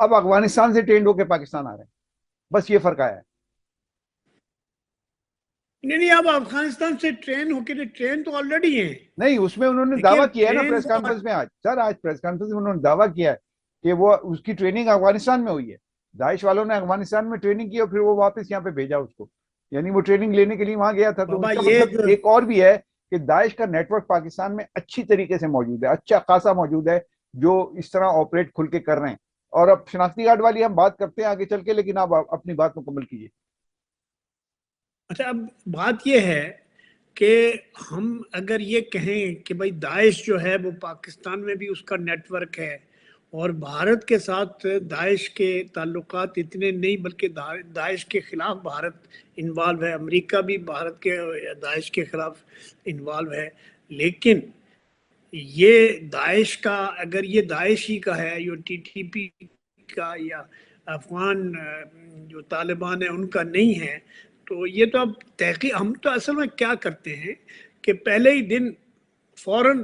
اب افغانستان سے ٹرینڈ ہو کے پاکستان آ رہے ہیں، بس یہ فرق آیا ہے. نہیں اب افغانستان سے ٹرین ہو کے ٹرین تو آلریڈی ہیں. نہیں، اس میں انہوں نے دیکھیے دعویٰ کیا ہے نا ٹرین پریس کانفرنس میں آج. سر آج پریس کانفرنس میں انہوں نے دعویٰ کیا ہے کہ وہ اس کی ٹریننگ افغانستان میں ہوئی ہے. داعش والوں نے افغانستان میں ٹریننگ کی اور پھر وہ واپس یہاں پہ بھیجا اس کو. یعنی وہ ٹریننگ لینے کے لیے وہاں گیا تھا. تو بابا اس کا یہ مطلب ایک اور بھی ہے کہ داعش کا نیٹ ورک پاکستان میں اچھی طریقے سے موجود ہے، اچھا خاصا موجود ہے، جو اس طرح آپریٹ کھل کے کر رہے ہیں. اور اب شناختی کارڈ والی ہم بات کرتے ہیں آگے چل کے، لیکن آپ اپنی بات مکمل کیجیے. اچھا اب بات یہ ہے کہ ہم اگر یہ کہیں کہ بھائی داعش جو ہے وہ پاکستان میں بھی اس کا نیٹ ورک ہے، اور بھارت کے ساتھ داعش کے تعلقات اتنے نہیں، بلکہ داعش کے خلاف بھارت انوالو ہے، امریکہ بھی بھارت کے داعش کے خلاف انوالو ہے. لیکن یہ داعش کا، اگر یہ داعش ہی کا ہے، یہ ٹی ٹی پی کا یا افغان جو طالبان ہیں ان کا نہیں ہے، تو یہ تو اب تحقیق. ہم تو اصل میں کیا کرتے ہیں کہ پہلے ہی دن فوراً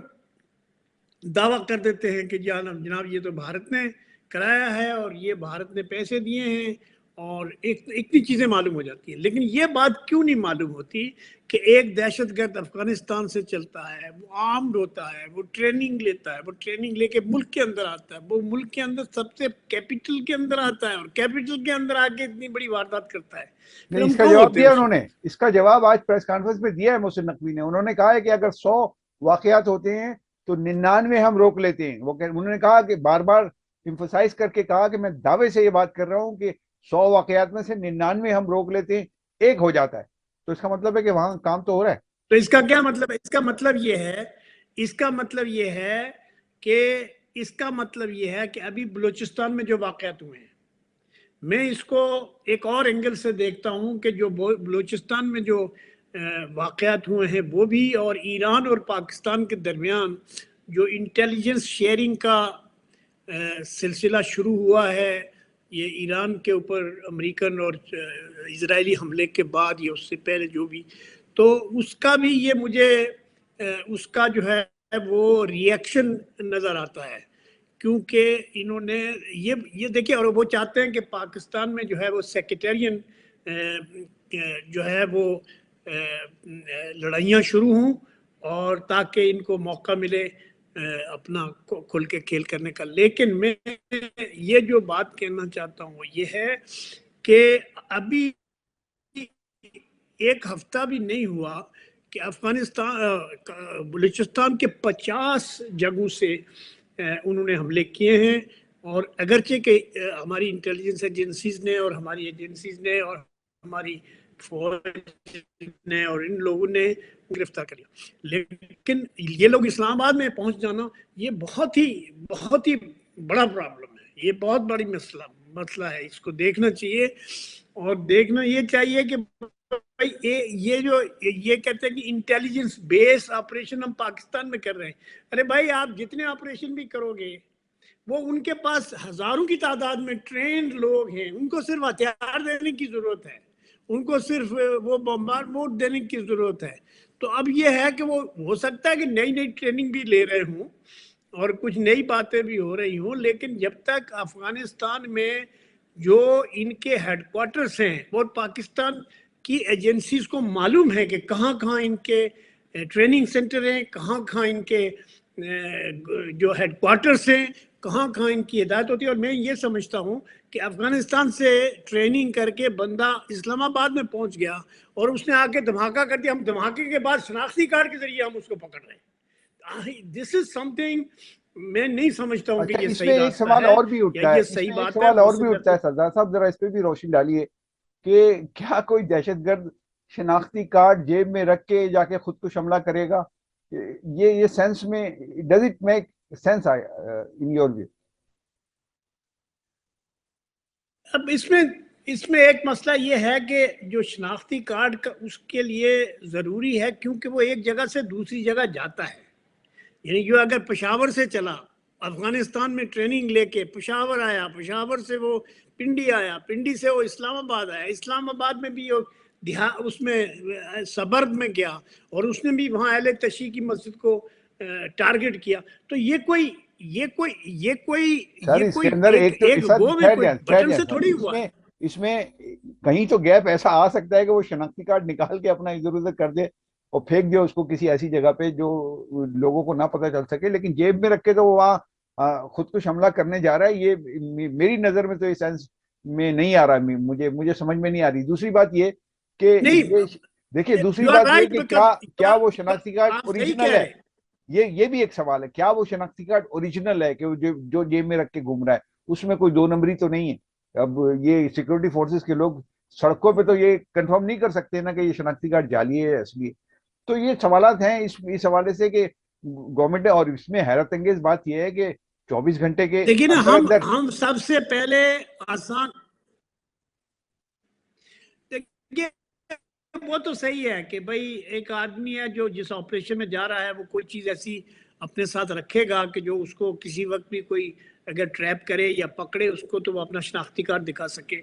دعویٰ کر دیتے ہیں کہ جناب یہ تو بھارت نے کرایا ہے اور یہ بھارت نے پیسے دیے ہیں، اور اتنی چیزیں معلوم ہو جاتی ہیں. لیکن یہ بات کیوں نہیں معلوم ہوتی کہ ایک دہشت گرد افغانستان سے چلتا ہے، وہ آرمڈ ہوتا ہے، وہ ٹریننگ لیتا ہے، وہ ٹریننگ لے کے ملک کے اندر آتا ہے، وہ ملک کے اندر سب سے کیپٹل کے اندر آتا ہے، اور کیپٹل کے اندر آ کے اتنی بڑی واردات کرتا ہے. پھر نہیں، ہم اس کا کہاں جواب ہوتے ہیں دیا اس انہوں نے. وقت؟ اس کا جواب آج پریس کانفرنس میں دیا ہے محسن نقوی نے. انہوں نے کہا ہے کہ اگر 100 واقعات ہوتے ہیں تو 99 ہم روک لیتے ہیں. انہوں نے کہا کہ بار بار ایمفسائز کر کے کہا کہ میں دعوے سے یہ بات کر رہا ہوں کہ 100 واقعات میں سے 99 ہم روک لیتے ہیں، ایک ہو جاتا ہے. تو اس کا مطلب ہے کہ وہاں کام تو ہو رہا ہے. تو اس کا کیا مطلب ہے؟ اس کا مطلب یہ ہے، اس کا مطلب یہ ہے کہ اس کا مطلب یہ ہے کہ ابھی بلوچستان میں جو واقعات ہوئے ہیں، میں اس کو ایک اور اینگل سے دیکھتا ہوں کہ جو بلوچستان میں جو واقعات ہوئے ہیں وہ بھی، اور ایران اور پاکستان کے درمیان جو انٹیلیجنس شیئرنگ کا سلسلہ شروع ہوا ہے، یہ ایران کے اوپر امریکن اور اسرائیلی حملے کے بعد یا اس سے پہلے جو بھی، تو اس کا بھی یہ مجھے اس کا جو ہے وہ ری ایکشن نظر آتا ہے. کیونکہ انہوں نے یہ دیکھیں، اور وہ چاہتے ہیں کہ پاکستان میں جو ہے وہ سیکٹرین جو ہے وہ لڑائیاں شروع ہوں، اور تاکہ ان کو موقع ملے اپنا کھل کے کھیل کرنے کا. لیکن میں یہ جو بات کہنا چاہتا ہوں وہ یہ ہے کہ ابھی ایک ہفتہ بھی نہیں ہوا کہ افغانستان بلوچستان کے 50 جگہوں سے انہوں نے حملے کیے ہیں. اور اگرچہ کہ ہماری انٹیلیجنس ایجنسیز نے اور ہماری ایجنسیز نے اور ہماری فوج نے اور ان لوگوں نے گرفتار کر لیا، لیکن یہ لوگ اسلام آباد میں پہنچ جانا یہ بہت ہی بڑا پرابلم ہے. یہ بہت بڑی مسئلہ ہے. اس کو دیکھنا چاہیے، اور دیکھنا یہ چاہیے کہ یہ کہتے ہیں کہ انٹیلیجنس بیس آپریشن ہم پاکستان میں کر رہے ہیں. ارے بھائی، آپ جتنے آپریشن بھی کرو گے، وہ ان کے پاس ہزاروں کی تعداد میں ٹرینڈ لوگ ہیں، ان کو صرف ہتھیار دینے کی ضرورت ہے، ان کو صرف وہ بمبارڈمنٹ دینے کی ضرورت ہے. تو اب یہ ہے کہ وہ ہو سکتا ہے کہ نئی ٹریننگ بھی لے رہے ہوں اور کچھ نئی باتیں بھی ہو رہی ہوں، لیکن جب تک افغانستان میں جو ان کے ہیڈ کوارٹرز ہیں اور پاکستان کی ایجنسیز کو معلوم ہے کہ کہاں کہاں ان کے ٹریننگ سینٹر ہیں، کہاں کہاں ان کے جو ہیڈ کوارٹرز ہیں، کہاں کہاں ان کی ہدایت ہوتی ہے. اور میں یہ سمجھتا ہوں کہ افغانستان سے ٹریننگ کر کے بندہ اسلام آباد میں پہنچ گیا اور اس نے آ کے دھماکہ کر دیا، ہم دھماکے کے بعد شناختی کارڈ کے ذریعے ہم اس کو پکڑ رہے ہیں. دس از سم تھنگ میں نہیں سمجھتا ہوں کہ اچھا، یہ اس صحیح میں ایک راستہ سوال ہے اور بھی یا اٹھتا ہے. یہ اس صحیح میں ایک بات ہے. سوال ہو اور بھی سکتا اٹھتا ہے سردار صاحب، ذرا اس پہ بھی روشنی ڈالیے کہ کیا کوئی دہشت گرد شناختی کارڈ جیب میں رکھ کے جا کے خود کو حملہ کرے گا؟ یہ سینس میں does it make sense in your view? اب اس میں ایک مسئلہ یہ ہے کہ جو شناختی کارڈ کا اس کے لیے ضروری ہے، کیونکہ وہ ایک جگہ سے دوسری جگہ جاتا ہے. یعنی جو اگر پشاور سے چلا، افغانستان میں ٹریننگ لے کے پشاور آیا، پشاور سے وہ پنڈی آیا، پنڈی سے وہ اسلام آباد آیا، اسلام آباد میں بھی اس میں سبرب میں گیا اور اس نے بھی وہاں اہل تشیع کی مسجد کو ٹارگٹ کیا، تو یہ کوئی سر اس کے اندر ایک تو بٹن سے تھوڑی ہوا ہے. اس میں کہیں تو گیپ ایسا آ سکتا ہے کہ وہ شناختی کارڈ نکال کے اپنا ادھر ادھر کر دے اور پھینک دے اس کو کسی ایسی جگہ پہ جو لوگوں کو نہ پتہ چل سکے، لیکن جیب میں رکھ کے تو وہ وہاں خود کش حملہ کرنے جا رہا ہے، یہ میری نظر میں تو اس سینس میں نہیں آ رہا، مجھے سمجھ میں نہیں آ رہی۔ دوسری بات یہ کہ دیکھیے دوسری بات یہ کہ کیا وہ شناختی کارڈ اوریجنل ہے، یہ بھی ایک سوال ہے، کیا وہ شناختی کارڈ اوریجنل ہے کہ جو جیب میں رکھ کے گھوم رہا ہے، اس میں کوئی دو نمبری تو نہیں ہے؟ اب یہ سیکورٹی فورسز کے لوگ سڑکوں پہ تو یہ کنفرم نہیں کر سکتے نا کہ یہ شناختی کارڈ جعلی ہے اصلی ہے۔ تو یہ سوالات ہیں اس حوالے سے کہ گورنمنٹ، اور اس میں حیرت انگیز بات یہ ہے کہ 24 گھنٹے کے دیکھیے نا، اندر ہم سب سے پہلے آسان، دیکھیے وہ تو صحیح ہے کہ بھائی ایک آدمی ہے جو جس آپریشن میں جا رہا ہے وہ کوئی چیز ایسی اپنے ساتھ رکھے گا کہ جو اس کو کسی وقت بھی کوئی اگر ٹریپ کرے یا پکڑے اس کو تو وہ اپنا شناختی کارڈ دکھا سکے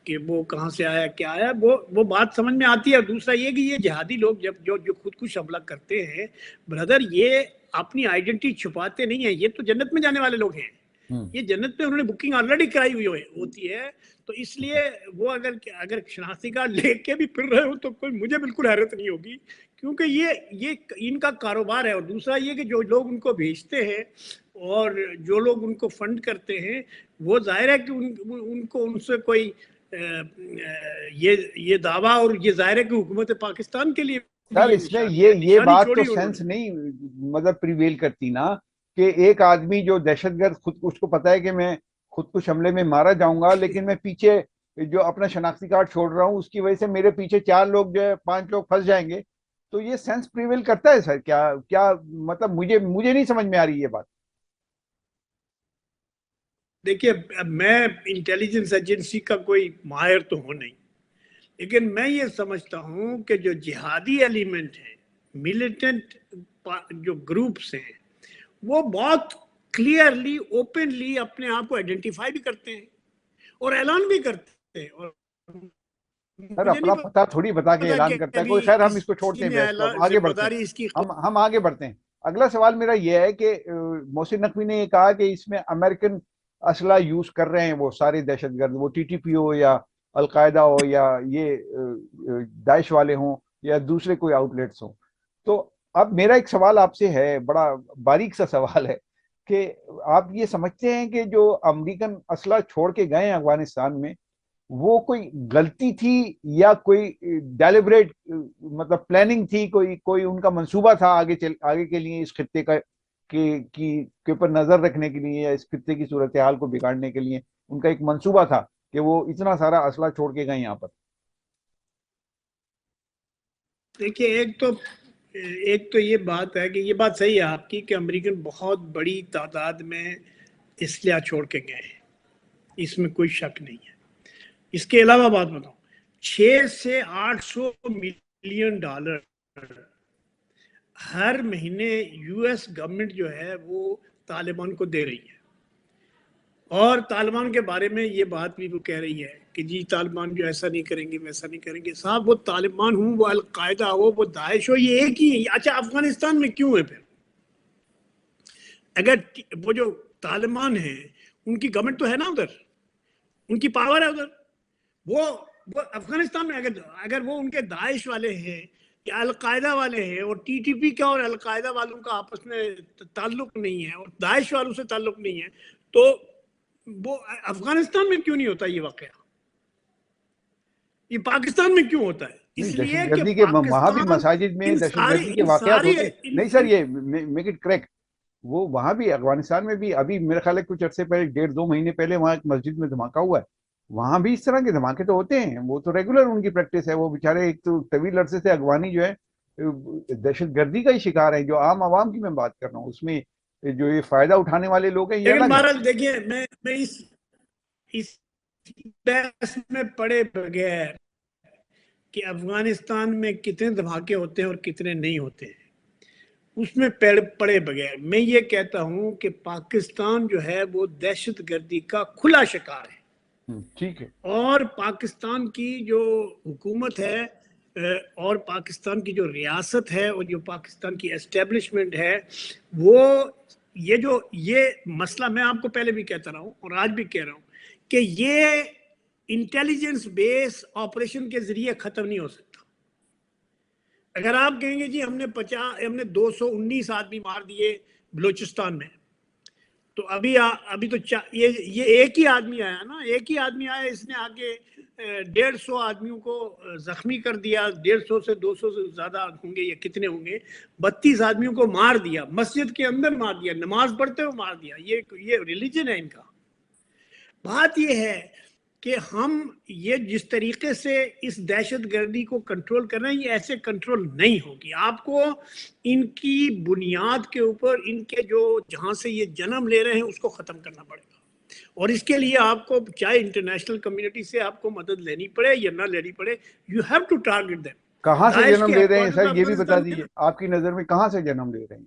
کہ وہ کہاں سے آیا کیا آیا، وہ بات سمجھ میں آتی ہے۔ اور دوسرا یہ کہ یہ جہادی لوگ جو خود کش حملہ کرتے ہیں بردر، یہ اپنی آئیڈینٹی چھپاتے نہیں ہیں، یہ تو جنت میں جانے والے لوگ ہیں، یہ جنت میں انہوں نے بکنگ آلریڈی کرائی ہوئی ہوتی ہے، تو اس لیے وہ اگر شناختی کارڈ لے کے بھی پھر رہے ہو تو کوئی مجھے بالکل حیرت نہیں ہوگی، کیونکہ یہ ان کا کاروبار ہے۔ اور دوسرا یہ کہ جو لوگ ان کو بھیجتے ہیں اور جو لوگ ان کو فنڈ کرتے ہیں وہ ظاہر ہے کہ ان کو ان سے کوئی یہ دعویٰ، اور یہ ظاہر ہے کہ حکومت پاکستان کے لیے سر اس میں یہ بات تو سینس نہیں مطلب پریویل کرتی نا کہ ایک آدمی جو دہشت گرد خود اس کو پتا ہے کہ میں خود کش حملے میں مارا جاؤں گا، لیکن میں پیچھے جو اپنا شناختی کارڈ چھوڑ رہا ہوں اس کی وجہ سے میرے پیچھے 4 لوگ جو ہے 5 لوگ پھنس جائیں گے، تو یہ سینس پریویل کرتا ہے سر؟ کیا مطلب مجھے نہیں سمجھ میں آ رہی یہ بات۔ دیکھیے میں انٹیلیجنس ایجنسی کا کوئی ماہر تو ہوں نہیں، لیکن میں یہ سمجھتا ہوں کہ جو جہادی ایلیمنٹ ہیں، ملیٹنٹ جو گروپس ہیں، وہ بہت کلیئرلی اوپنلی اپنے آپ کو آئیڈینٹیفائی بھی کرتے ہیں اور اعلان بھی کرتے ہیں، اور سر اپنا پتہ تھوڑی بتا کے اعلان کرتا ہے کوئی۔ خیر ہم اس کو چھوڑتے ہیں، بحث کو آگے بڑھتے ہیں، ہم آگے بڑھتے ہیں۔ اگلا سوال میرا یہ ہے کہ محسن نقوی نے یہ کہا کہ اس میں امریکن اسلحہ یوز کر رہے ہیں وہ سارے دہشت گرد، وہ ٹی ٹی پی ہو یا القاعدہ ہو یا یہ داعش والے ہوں یا دوسرے کوئی آؤٹ لیٹس ہوں۔ تو اب میرا ایک سوال آپ سے ہے، بڑا باریک سا سوال ہے، کہ آپ یہ سمجھتے ہیں کہ جو امریکن اسلحہ چھوڑ کے گئے ہیں افغانستان میں وہ کوئی غلطی تھی یا کوئی ڈیلیبریٹ مطلب پلاننگ تھی، کوئی ان کا منصوبہ تھا آگے کے لیے اس خطے کا کے اوپر نظر رکھنے کے لیے یا اس خطے کی صورتحال کو بگاڑنے کے لیے ان کا ایک منصوبہ تھا کہ وہ اتنا سارا اسلحہ چھوڑ کے گئے یہاں پر؟ دیکھیے ایک تو یہ بات ہے کہ یہ بات صحیح ہے آپ کی کہ امریکن بہت بڑی تعداد میں اسلحہ چھوڑ کے گئے ہیں، اس میں کوئی شک نہیں ہے۔ اس کے علاوہ بات بتاؤں، 600 سے 800 ملین ڈالر ہر مہینے یو ایس گورنمنٹ جو ہے وہ طالبان کو دے رہی ہے، اور طالبان کے بارے میں یہ بات بھی وہ کہہ رہی ہے کہ جی طالبان جو ایسا نہیں کریں گے ویسا نہیں کریں گے۔ صاحب وہ طالبان ہوں، وہ القاعدہ ہو، وہ داعش ہو، یہ ایک ہی ہے۔ اچھا افغانستان میں کیوں ہے پھر؟ اگر وہ جو طالبان ہیں ان کی گورنمنٹ تو ہے نا ادھر، ان کی پاور ہے ادھر، وہ افغانستان میں اگر وہ ان کے داعش والے ہیں یا القاعدہ والے ہیں، اور ٹی ٹی پی کا اور القاعدہ والوں کا آپس میں تعلق نہیں ہے اور داعش والوں سے تعلق نہیں ہے، تو وہ افغانستان میں کیوں نہیں ہوتا یہ واقعہ؟ یہ پاکستان میں کیوں ہوتا ہے؟ اس لیے دہشت کہ گردی کے وہاں بھی مساجد میں دہشت گردی کے واقعات ہوتے ہیں، نہیں سر یہ میک اٹ کریکٹ، وہ وہاں بھی افغانستان میں بھی ابھی میرے خیال ہے کچھ عرصے پہلے 1.5-2 مہینے پہلے وہاں ایک مسجد میں دھماکہ ہوا ہے، وہاں بھی اس طرح کے دھماکے تو ہوتے ہیں، وہ تو ریگولر ان کی پریکٹس ہے۔ وہ بیچارے ایک تو طویل عرصے سے افغانی جو ہے دہشت گردی کا ہی شکار ہیں، جو عام عوام کی میں بات کر رہا ہوں، اس میں جو یہ فائدہ اٹھانے والے لوگ ہیں یہ لیکن الگ ہے۔ مہاراج دیکھیے میں اس بحث میں پڑے بغیر کہ افغانستان میں کتنے دھماکے ہوتے ہیں اور کتنے نہیں ہوتے ہیں، اس میں پڑے بغیر میں یہ کہتا ہوں کہ پاکستان جو ہے وہ دہشت گردی کا کھلا شکار ہے، ٹھیک ہے، اور پاکستان کی جو حکومت ہے اور پاکستان کی جو ریاست ہے اور جو پاکستان کی اسٹیبلشمنٹ ہے وہ یہ مسئلہ میں آپ کو پہلے بھی کہتا رہا ہوں اور آج بھی کہہ رہا ہوں کہ یہ انٹیلیجنس بیس آپریشن کے ذریعے ختم نہیں ہو سکتا. اگر آپ کہیں گے جی ہم نے 219 آدمی مار دیے بلوچستان میں، تو ابھی تو یہ ایک ہی آدمی آیا نا، ایک ہی آدمی آیا، اس نے آگے 150 آدمیوں کو زخمی کر دیا، 150 سے 200 سے زیادہ ہوں گے یا کتنے ہوں گے، 32 آدمیوں کو مار دیا، مسجد کے اندر مار دیا، نماز پڑھتے ہوئے مار دیا. یہ ریلیجن ہے ان کا. بات یہ ہے کہ ہم یہ جس طریقے سے اس دہشت گردی کو کنٹرول کر رہے ہیں، یہ ایسے کنٹرول نہیں ہوگی. آپ کو ان کی بنیاد کے اوپر، ان کے جو جہاں سے یہ جنم لے رہے ہیں اس کو ختم کرنا پڑے گا. اور اس کے لیے آپ کو چاہے انٹرنیشنل کمیونٹی سے آپ کو مدد لینی پڑے یا نہ لینی پڑے، you have to target them. کہاں سے جنم لے رہے ہیں سر، یہ بھی بتا دیجیے، آپ کی نظر میں کہاں سے جنم لے رہے ہیں؟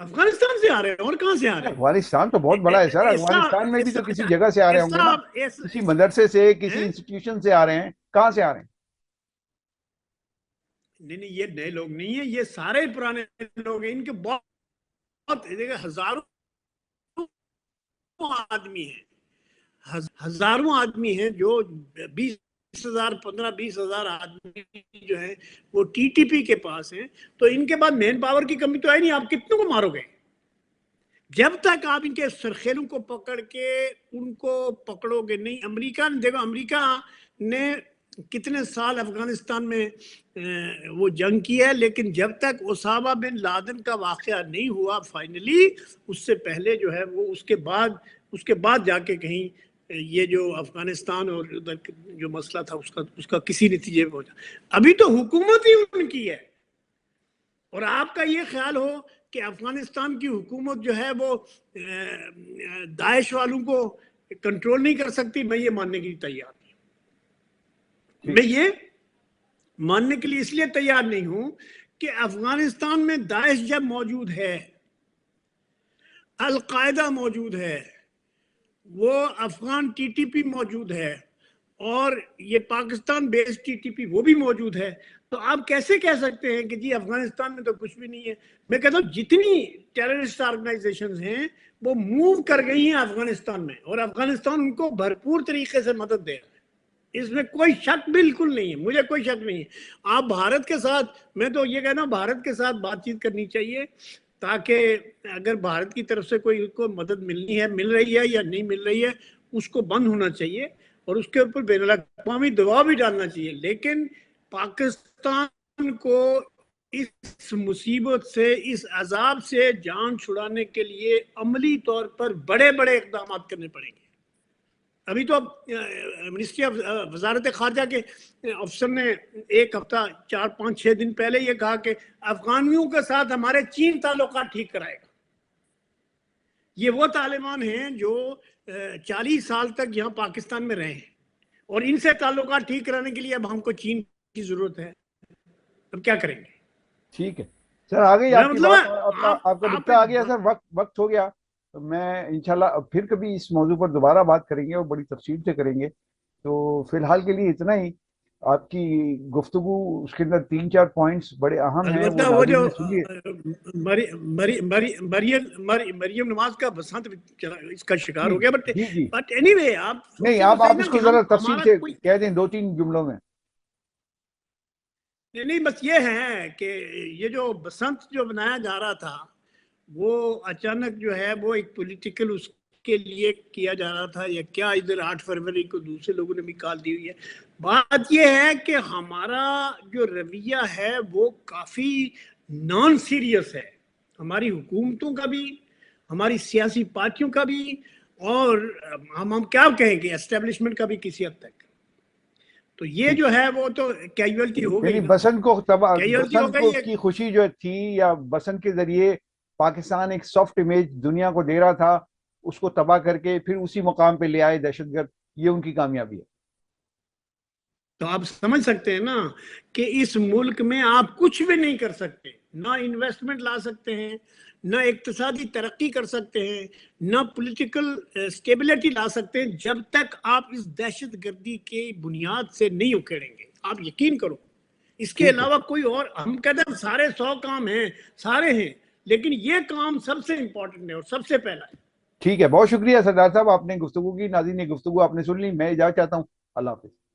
افغانستان سے آ رہے ہیں. اور کہاں سے آ رہے ہیں؟ افغانستان تو بہت بڑا ہے سر، افغانستان میں بھی تو کسی جگہ سے آ رہے ہوں گے نا، کسی مدرسے سے، کسی انسٹیٹیوشن سے آ رہے ہیں. کہاں سے آ رہے ہیں؟ نہیں، یہ نئے لوگ نہیں ہیں، یہ سارے پرانے لوگ ہیں. ان کے بہت ہزاروں آدمی ہیں، ہزاروں آدمی ہیں جو 20,000 15-20,000 آدمی جو ہیں وہ ٹی ٹی پی کے پاس ہیں. تو ان کے بعد مین پاور کی کمی تو ہے نہیں. آپ کتنوں کو مارو گے؟ جب تک آپ ان کے سرخیلوں کو پکڑ کے ان کو پکڑو گے نہیں. امریکہ نے دیکھو، امریکہ نے کتنے سال افغانستان میں وہ جنگ کی ہے، لیکن جب تک اسامہ بن لادن کا واقعہ نہیں ہوا فائنلی، اس سے پہلے جو ہے وہ اس کے بعد جا کے کہیں یہ جو افغانستان اور ادھر جو مسئلہ تھا اس کا کسی نتیجے میں پہنچا. ابھی تو حکومت ہی ان کی ہے. اور آپ کا یہ خیال ہو کہ افغانستان کی حکومت جو ہے وہ داعش والوں کو کنٹرول نہیں کر سکتی، میں یہ ماننے کے لیے تیار نہیں ہوں. میں یہ ماننے کے لیے اس لیے تیار نہیں ہوں کہ افغانستان میں داعش جب موجود ہے، القاعدہ موجود ہے، وہ افغان ٹی ٹی پی موجود ہے، اور یہ Pakistan base T T P وہ بھی موجود ہے، تو آپ کیسے کہہ سکتے ہیں کہ جی افغانستان میں تو کچھ بھی نہیں ہے؟ میں کہتا ہوں جتنی ٹیررسٹ آرگنائزیشنز ہیں وہ موو کر گئی ہیں افغانستان میں، اور افغانستان ان کو بھرپور طریقے سے مدد دے رہا ہے. اس میں کوئی شک بالکل نہیں ہے، مجھے کوئی شک نہیں ہے. آپ بھارت کے ساتھ، میں تو یہ کہنا بھارت کے ساتھ بات چیت کرنی چاہیے، تاکہ اگر بھارت کی طرف سے کوئی کو مدد ملنی ہے، مل رہی ہے یا نہیں مل رہی ہے، اس کو بند ہونا چاہیے اور اس کے اوپر بین الاقوامی دباؤ بھی ڈالنا چاہیے. لیکن پاکستان کو اس مصیبت سے، اس عذاب سے جان چھڑانے کے لیے عملی طور پر بڑے بڑے اقدامات کرنے پڑیں گے. ابھی تو منسٹری آف وزارت خارجہ کے افسر نے ایک ہفتہ 4-5-6 دن پہلے یہ کہا کہ افغانیوں کے ساتھ ہمارے چین تعلقات ٹھیک کرائے گا. یہ وہ طالبان ہیں جو 40 سال تک یہاں پاکستان میں رہے ہیں، اور ان سے تعلقات ٹھیک کرانے کے لیے اب ہم کو چین کی ضرورت ہے. اب کیا کریں گے؟ ٹھیک ہے سر، آ گئی آپ کی مطلب بات، آپ کا نکتا آ گیا سر، وقت ہو گیا. میں انشاءاللہ پھر کبھی اس موضوع پر دوبارہ بات کریں گے اور بڑی تفصیل سے کریں گے. تو فی الحال کے لیے اتنا ہی. آپ کی گفتگو، اس کے اندر 3-4 پوائنٹس بڑے اہم ہیں، البتہ وہ وہ جو ناظرین نے سنیے. مریم نواز کا بسنت اس کا شکار ہو گیا. جی جی، بٹ اینی وے آپ نہیں سوچیں تو صحیح آپ نا اس کہ کو ذرا تفصیل ہمارا سے کوئی کہہ دیں 2-3 جملوں میں. نہیں، بس یہ ہے کہ یہ جو بسنت جو بنایا جا رہا تھا وہ اچانک جو ہے وہ ایک پولیٹیکل اس کے لیے کیا جا رہا تھا یا کیا، ادھر 8 فروری کو دوسرے لوگوں نے بھی کال دی ہوئی ہے. بات یہ ہے کہ ہمارا جو رویہ ہے وہ کافی نان سیریس ہے، ہماری حکومتوں کا بھی، ہماری سیاسی پارٹیوں کا بھی، اور ہم کیا کہیں گے اسٹیبلشمنٹ کا بھی کسی حد تک. تو یہ جو ہے وہ تو کیجویلٹی ہو گئی یعنی نا، بسنت کو کیجویلٹی ہو بسنت کو گئی. کی خوشی جو تھی، یا بسنت کے ذریعے پاکستان ایک سافٹ امیج دنیا کو دے رہا تھا، اس کو تباہ کر کے پھر اسی مقام پہ لے آئے دہشت گرد، یہ ان کی کامیابی ہے. تو آپ سمجھ سکتے ہیں نا کہ اس ملک میں آپ کچھ بھی نہیں کر سکتے، نہ انویسٹمنٹ لا سکتے ہیں، نہ اقتصادی ترقی کر سکتے ہیں، نہ پولیٹیکل سٹیبلٹی لا سکتے ہیں، جب تک آپ اس دہشت گردی کے بنیاد سے نہیں اکھیڑیں گے. آپ یقین کرو، اس کے ٹھیک ہے. علاوہ کوئی اور، ہم کہتے ہیں سارے 100 کام ہیں، سارے ہیں، لیکن یہ کام سب سے امپورٹنٹ ہے اور سب سے پہلا ہے. ٹھیک ہے، بہت شکریہ سردار صاحب، آپ نے گفتگو کی. ناظرین گفتگو آپ نے سن لی. میں اجازت چاہتا ہوں. اللہ حافظ.